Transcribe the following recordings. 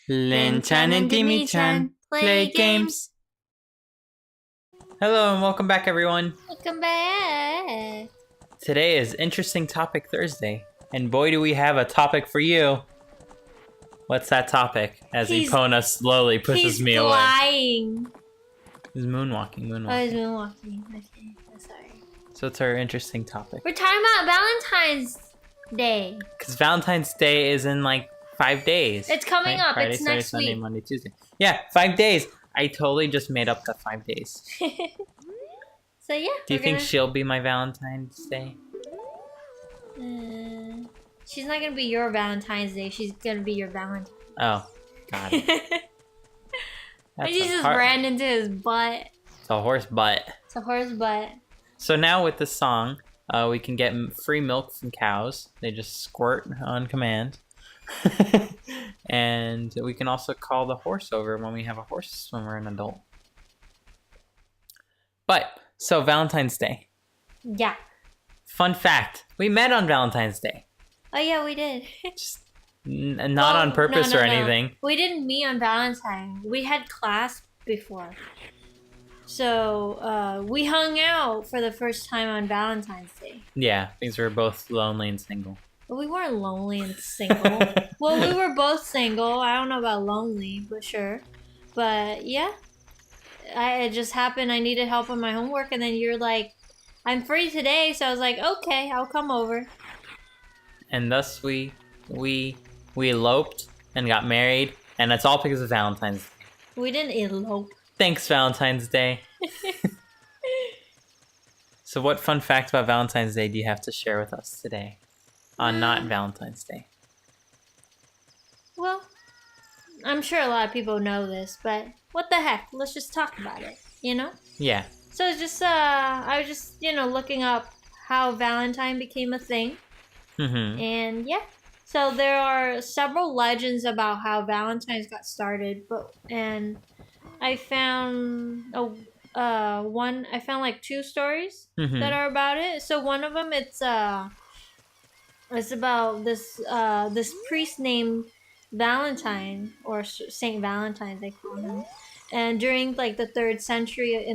Linh-chan and Dimi-chan play games. Hello and welcome back, everyone. Welcome back. Today is Interesting Topic Thursday, and boy do we have a topic for you. What's that topic? As Epona slowly pushes me away. He's flying. He's moonwalking. Oh, he's moonwalking. Okay, I'm sorry. So it's our interesting topic. We're talking about Valentine's Day. Because Valentine's Day is in like 5 days. It's coming up. Friday, it's Saturday, next Sunday, week. Monday, Tuesday. Yeah, 5 days. I totally just made up the 5 days. So yeah. Do you think she'll be my Valentine's Day? She's not gonna be your Valentine's Day. She's gonna be your Valentine. Oh, got it. She just ran into his butt. It's a horse butt. It's a horse butt. So now with this song, we can get free milk from cows. They just squirt on command. And we can also call the horse over when we have a horse when we're an adult. But, so Valentine's Day. Yeah. Fun fact, we met on Valentine's Day. Oh yeah, we did. Just not on purpose or anything. We didn't meet on Valentine. We had class before. So, we hung out for the first time on Valentine's Day. Yeah, because we were both lonely and single. But we weren't lonely and single. Well, we were both single. I don't know about lonely, but sure. But yeah, it just happened. I needed help on my homework, and then you're like, "I'm free today," so I was like, "Okay, I'll come over." And thus we eloped and got married, and that's all because of Valentine's Day. We didn't elope. Thanks, Valentine's Day. So what fun fact about Valentine's Day do you have to share with us today on not Valentine's Day? Well, I'm sure a lot of people know this, but what the heck? Let's just talk about it, you know? Yeah. So it's just, I was just, looking up how Valentine became a thing. Mm-hmm. And yeah. So there are several legends about how Valentine's got started, and I found I found like 2 stories that are about it. So one of them, it's about this priest named Valentine, or Saint Valentine they call him, and during like the 3rd century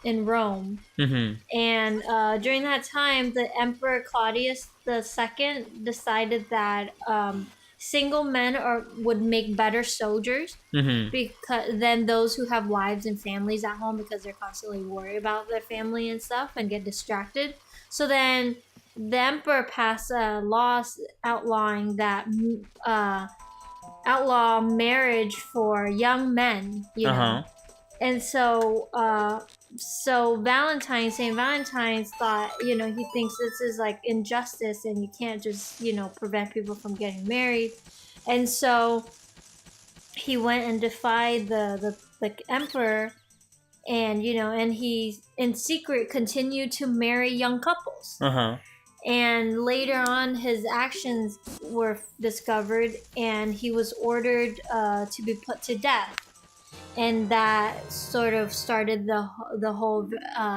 in Rome. And during that time, the Emperor Claudius II decided that single men would make better soldiers than those who have wives and families at home, because they're constantly worried about their family and stuff and get distracted. So then the emperor passed a law outlawing that outlaw marriage for young men, you know. And so Saint Valentine's thought, he thinks this is like injustice, and you can't just, prevent people from getting married. And so he went and defied the emperor, and, and he in secret continued to marry young couples. And later on, his actions were discovered, and he was ordered to be put to death. And that sort of started the whole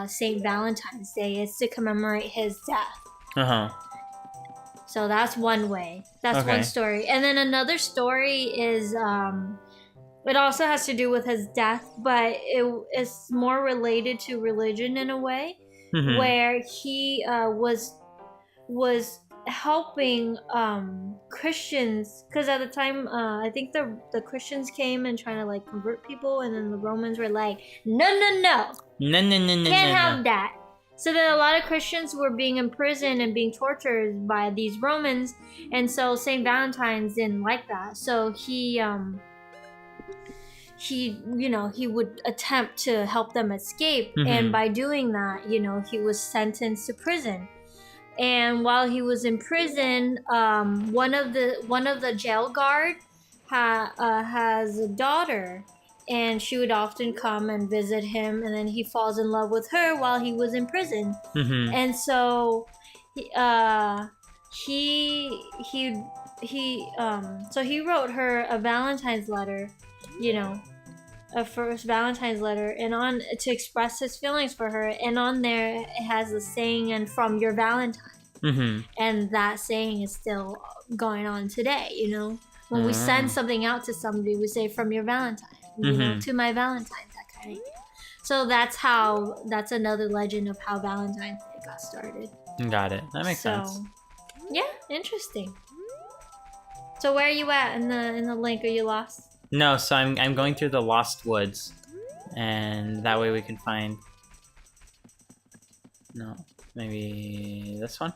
Saint Valentine's Day. Is to commemorate his death. So that's one way. That's one story. And then another story is it also has to do with his death, but it's more related to religion in a way, where he was helping Christians, because at the time I think the Christians came and trying to like convert people, and then the Romans were like, no, can't have that. So then a lot of Christians were being imprisoned and being tortured by these Romans, and so Saint Valentine's didn't like that. So he would attempt to help them escape, and by doing that, he was sentenced to prison. And while he was in prison, one of the jail guard has a daughter, and she would often come and visit him, and then he falls in love with her while he was in prison. And so he wrote her a Valentine's letter, a first Valentine's letter, and to express his feelings for her, and on there it has a saying, "And from your Valentine," and that saying is still going on today, When we send something out to somebody, we say from your Valentine, you know, to my Valentine, that kind of thing. So that's another legend of how Valentine's Day got started. Got it. That makes sense. Yeah, interesting. So where are you at in the link? Are you lost? No, so I'm going through the Lost Woods, and that way we can find. No, maybe this one.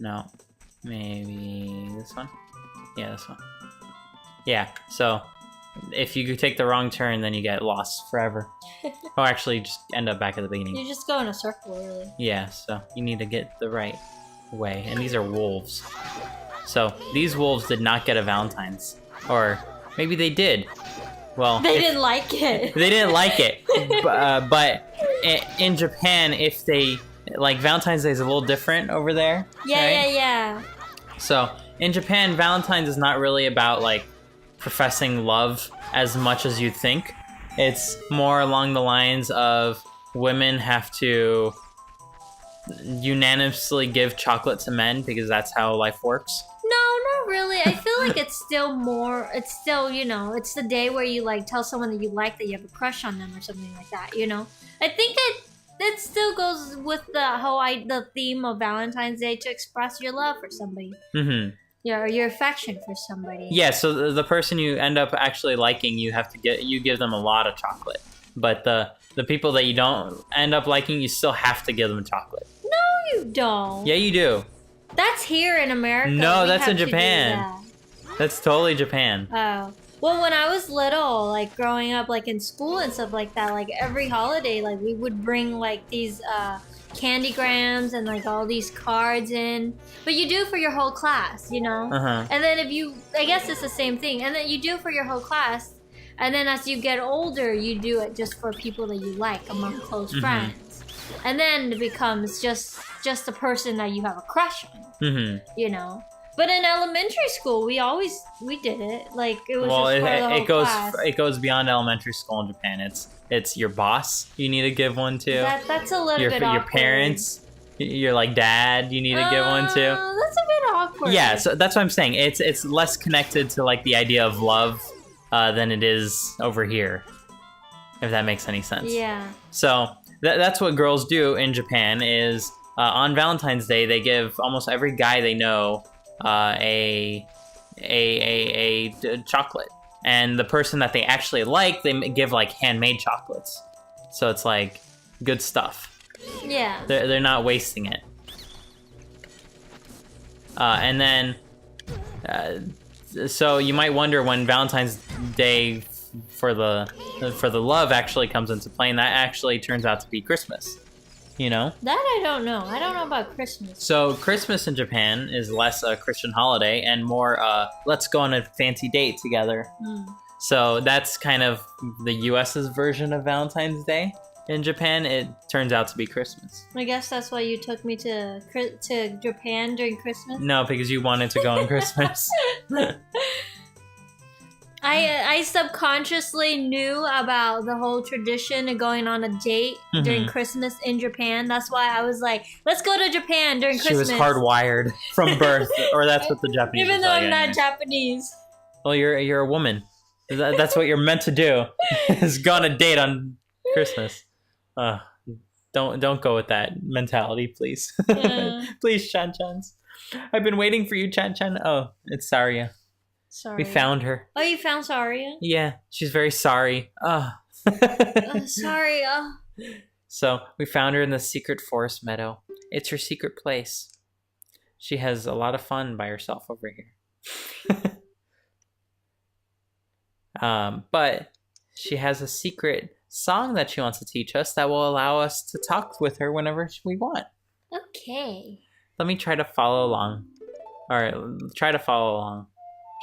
No, maybe this one. Yeah, this one. Yeah. So if you take the wrong turn, then you get lost forever. Or actually, just end up back at the beginning. You just go in a circle, really. Yeah. So you need to get the right way, and these are wolves. So these wolves did not get a Valentine's, or maybe they did. Well, they didn't like it. They didn't like it, but in Japan, if they like Valentine's Day is a little different over there. Yeah, right? yeah. So in Japan, Valentine's is not really about like professing love as much as you'd think. It's more along the lines of women have to unanimously give chocolate to men because that's how life works. No, not really. I feel like it's still, you know, it's the day where you like tell someone that you like that you have a crush on them or something like that, you know? I think that still goes with the theme of Valentine's Day, to express your love for somebody. Mm-hmm. Your affection for somebody. Yeah, so the person you end up actually liking, you give them a lot of chocolate. But the people that you don't end up liking, you still have to give them chocolate. No, you don't. Yeah, you do. That's here in America. No, that's in Japan. That's totally Japan. Oh. Well, when I was little, like growing up, like in school and stuff like that, like every holiday, like we would bring like these candygrams and like all these cards in. But you do for your whole class, you know? Uh-huh. And then I guess it's the same thing. And then you do for your whole class. And then as you get older, you do it just for people that you like among close friends. And then it becomes just the person that you have a crush on, you know? But in elementary school, we did it. Like it was just for the whole class. It goes beyond elementary school in Japan. It's your boss you need to give one to. That's a little bit awkward. Your parents, your like dad, you need to give one to. That's a bit awkward. Yeah, so that's what I'm saying. It's less connected to like the idea of love than it is over here, if that makes any sense. Yeah. So that's what girls do in Japan is on Valentine's Day they give almost every guy they know a chocolate, and the person that they actually like, they give like handmade chocolates. So it's like good stuff. Yeah. They're not wasting it. And then, so you might wonder when Valentine's Day for the love actually comes into play, and that actually turns out to be Christmas. You know? That I don't know. I don't know about Christmas. So Christmas in Japan is less a Christian holiday and more let's go on a fancy date together. So that's kind of the US's version of Valentine's Day. In Japan, it turns out to be Christmas. I guess that's why you took me to Japan during Christmas? No, because you wanted to go on Christmas. I subconsciously knew about the whole tradition of going on a date during Christmas in Japan. That's why I was like, let's go to Japan during Christmas. She was hardwired from birth, or that's what the Japanese Even though I'm not Japanese. Well, you're a woman. That's what you're meant to do, is go on a date on Christmas. Don't go with that mentality, please. Please, Chan-chans. I've been waiting for you, Chan-chan. Oh, it's Saria. Sorry. We found her. Oh, you found Saria? Yeah, she's very sorry. Sorry. So we found her in the secret forest meadow. It's her secret place. She has a lot of fun by herself over here. But she has a secret song that she wants to teach us that will allow us to talk with her whenever we want. Okay. Let me try to follow along. All right, try to follow along.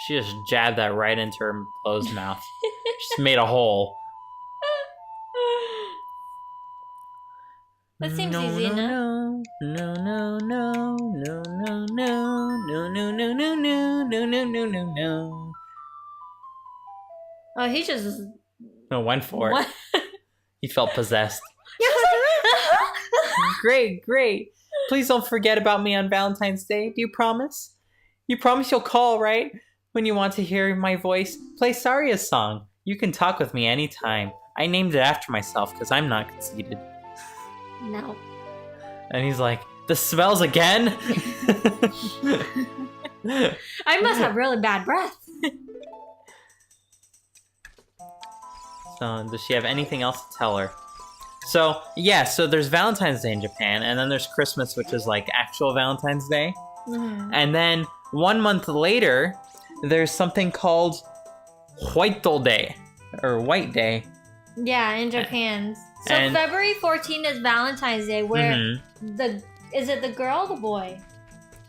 She just jabbed that right into her closed mouth. Just made a hole. That seems easy enough. No, no, no, no, no, no, no, no, no, no, no, no, no, no, no, no, no. Oh, he just went for it. He felt possessed. Great. Please don't forget about me on Valentine's Day. Do you promise? You promise you'll call, right? When you want to hear my voice, play Saria's song. You can talk with me anytime. I named it after myself because I'm not conceited. No. And he's like, the smells again? I must have really bad breath. So, does she have anything else to tell her? So, yeah, so there's Valentine's Day in Japan, and then there's Christmas, which is like actual Valentine's Day. Mm-hmm. And then 1 month later, there's something called White Day, or White Day. Yeah, in Japan. So And- February 14th is Valentine's Day, where is it the girl or the boy?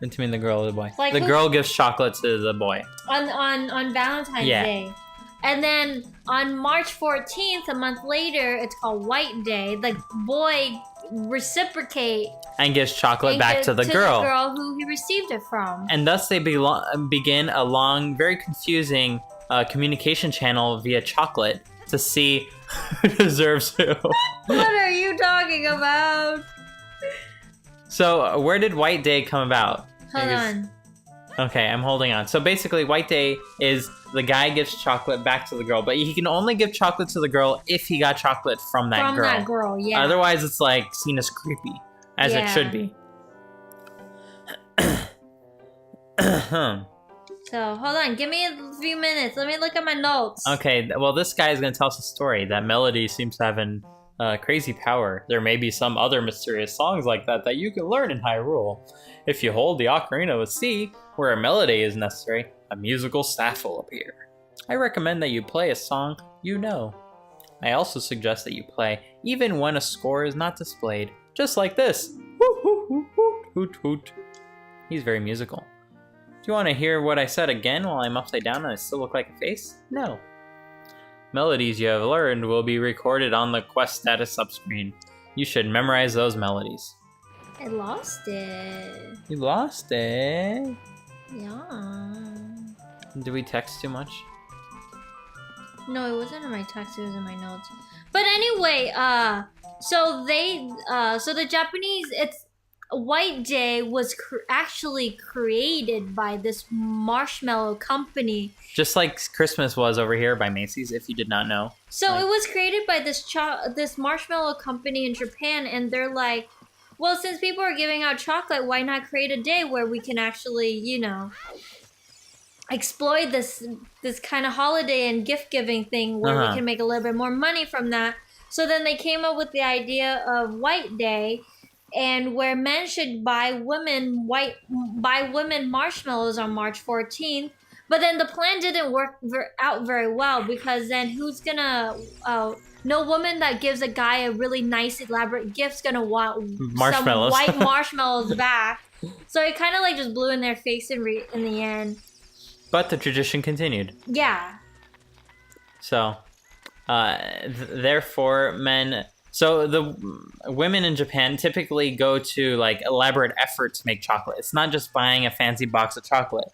What do you mean the girl or the boy? Like the who- girl gives chocolate to the boy. On Valentine's Yeah. Day. And then on March 14th, a month later, it's called White Day. The boy reciprocate And gives chocolate and back gives to the girl. who he received it from. And thus they begin a long, very confusing communication channel via chocolate to see who deserves who. What are you talking about? So, where did White Day come about? Hold on. Okay, I'm holding on. So basically, White Day is the guy gives chocolate back to the girl, but he can only give chocolate to the girl if he got chocolate from that girl. From that girl, yeah. Otherwise, it's like seen as creepy, as it should be. So, hold on. Give me a few minutes. Let me look at my notes. Okay, well, this guy is going to tell us a story that Melody seems to have an crazy power. There may be some other mysterious songs like that you can learn in Hyrule. If you hold the Ocarina with C, where a melody is necessary, a musical staff will appear. I recommend that you play a song you know. I also suggest that you play even when a score is not displayed, just like this. Hoot, hoot, hoot, hoot, hoot, hoot. He's very musical. Do you want to hear what I said again while I'm upside down and I still look like a face? No. Melodies you have learned will be recorded on the quest status subscreen. You should memorize those melodies. I lost it. You lost it. Yeah. Did we text too much? No, it wasn't in my text, it was in my notes. But anyway, so the Japanese, it's White Day was actually created by this marshmallow company. Just like Christmas was over here by Macy's, if you did not know. So it was created by this marshmallow company in Japan, and they're like, well, since people are giving out chocolate, why not create a day where we can actually, exploit this kind of holiday and gift giving thing where we can make a little bit more money from that. So then they came up with the idea of White Day, and where men should buy women marshmallows on March 14th. But then the plan didn't work out very well, because then who's gonna no woman that gives a guy a really nice elaborate gift's gonna want marshmallows. some white marshmallows back. So it kind of like just blew in their face in the end. But the tradition continued. Yeah. So, therefore, men. So the women in Japan typically go to like elaborate effort to make chocolate. It's not just buying a fancy box of chocolate.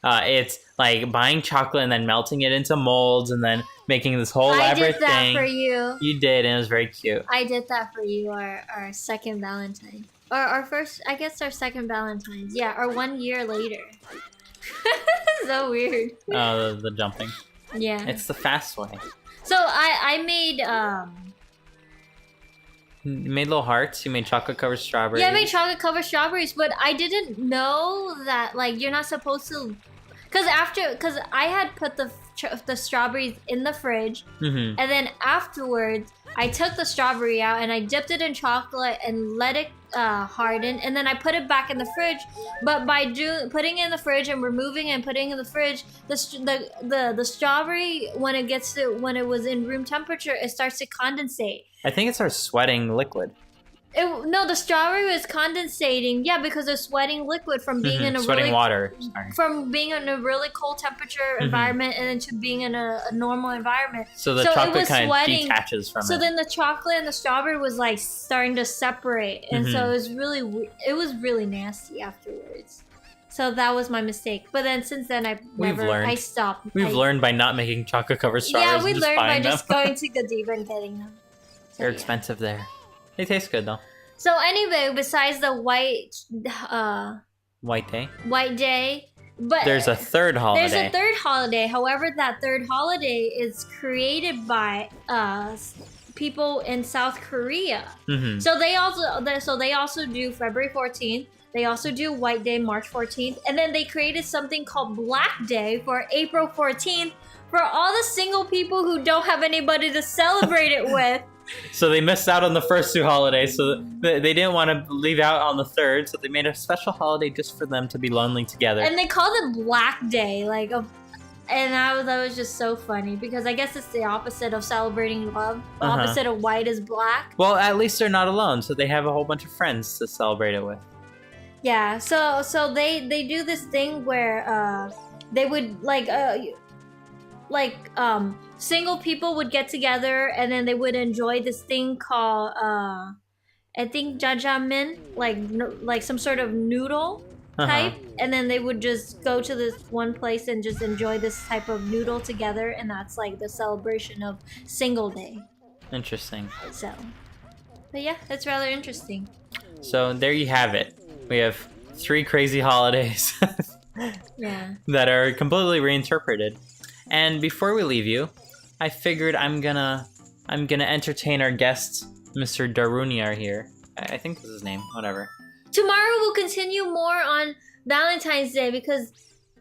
It's like buying chocolate and then melting it into molds and then making this whole elaborate thing. I did that for you. You did, and it was very cute. I did that for you, our second Valentine. Or our first, I guess our second Valentine's. Yeah, or 1 year later. So weird. Oh, the jumping. Yeah. It's the fast way. So I made You made little hearts. You made chocolate covered strawberries. Yeah, I made chocolate covered strawberries, but I didn't know that like you're not supposed to, because I had put the strawberries in the fridge, and then afterwards I took the strawberry out and I dipped it in chocolate and let it harden, and then I put it back in the fridge. But by putting it in the fridge and removing it and putting it in the fridge, the strawberry when it was in room temperature, it starts to condensate. I think it starts sweating liquid. No, the strawberry was condensating. Yeah, because it's sweating liquid from being in a water. Sorry. From being in a really cold temperature environment and then to being in a normal environment. So the chocolate kind of detaches from it. So then the chocolate and the strawberry was like starting to separate, and so it was really nasty afterwards. So that was my mistake. But then since then I stopped. We've learned by not making chocolate covered strawberries. Yeah, we learned by just going to Godiva and getting them. So, they're expensive there. They taste good though. So anyway, besides the White Day, Day, But there's a third holiday. There's a third holiday. However, that third holiday is created by people in South Korea. Mm-hmm. So they also do February 14th. They also do White Day, March 14th, and then they created something called Black Day for April 14th for all the single people who don't have anybody to celebrate it with. So they missed out on the first two holidays, so they didn't want to leave out on the third, so they made a special holiday just for them to be lonely together. And they called it Black Day, and that was just so funny because I guess it's the opposite of celebrating love. The opposite of white is black. Well, at least they're not alone, so they have a whole bunch of friends to celebrate it with. Yeah, so they do this thing where they would single people would get together and then they would enjoy this thing called I think jajangmyeon, like some sort of noodle type, and then they would just go to this one place and just enjoy this type of noodle together, and that's like the celebration of single day. Interesting. So, but yeah, that's rather interesting. So there you have it. We have 3 crazy holidays Yeah. that are completely reinterpreted. And before we leave you, I figured I'm gonna entertain our guest, Mr. Darunyar here. I think that's his name. Whatever. Tomorrow we'll continue more on Valentine's Day because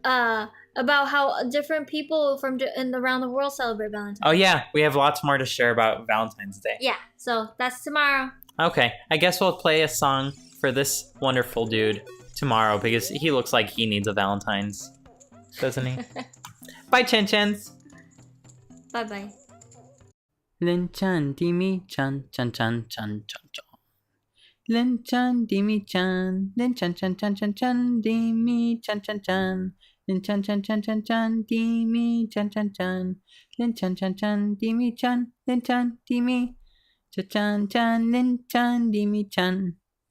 about how different people from around the world celebrate Valentine's. Oh yeah, we have lots more to share about Valentine's Day. Yeah, so that's tomorrow. Okay, I guess we'll play a song for this wonderful dude tomorrow because he looks like he needs a Valentine's, doesn't he? Bye, Chen-chens. Bye-bye. Linh-chan, Dimi-chan, chan-chan, chan-chan-chan. Linh-chan, Dimi-chan, Linh-chan, chan-chan, chan-chan, Dimi-chan, chan-chan. Linh-chan, chan-chan, chan-chan, Dimi-chan, chan-chan. Linh-chan, chan-chan, Dimi-chan, Linh-chan, Dimi. Cha-chan, chan, Linh-chan, Dimi-chan.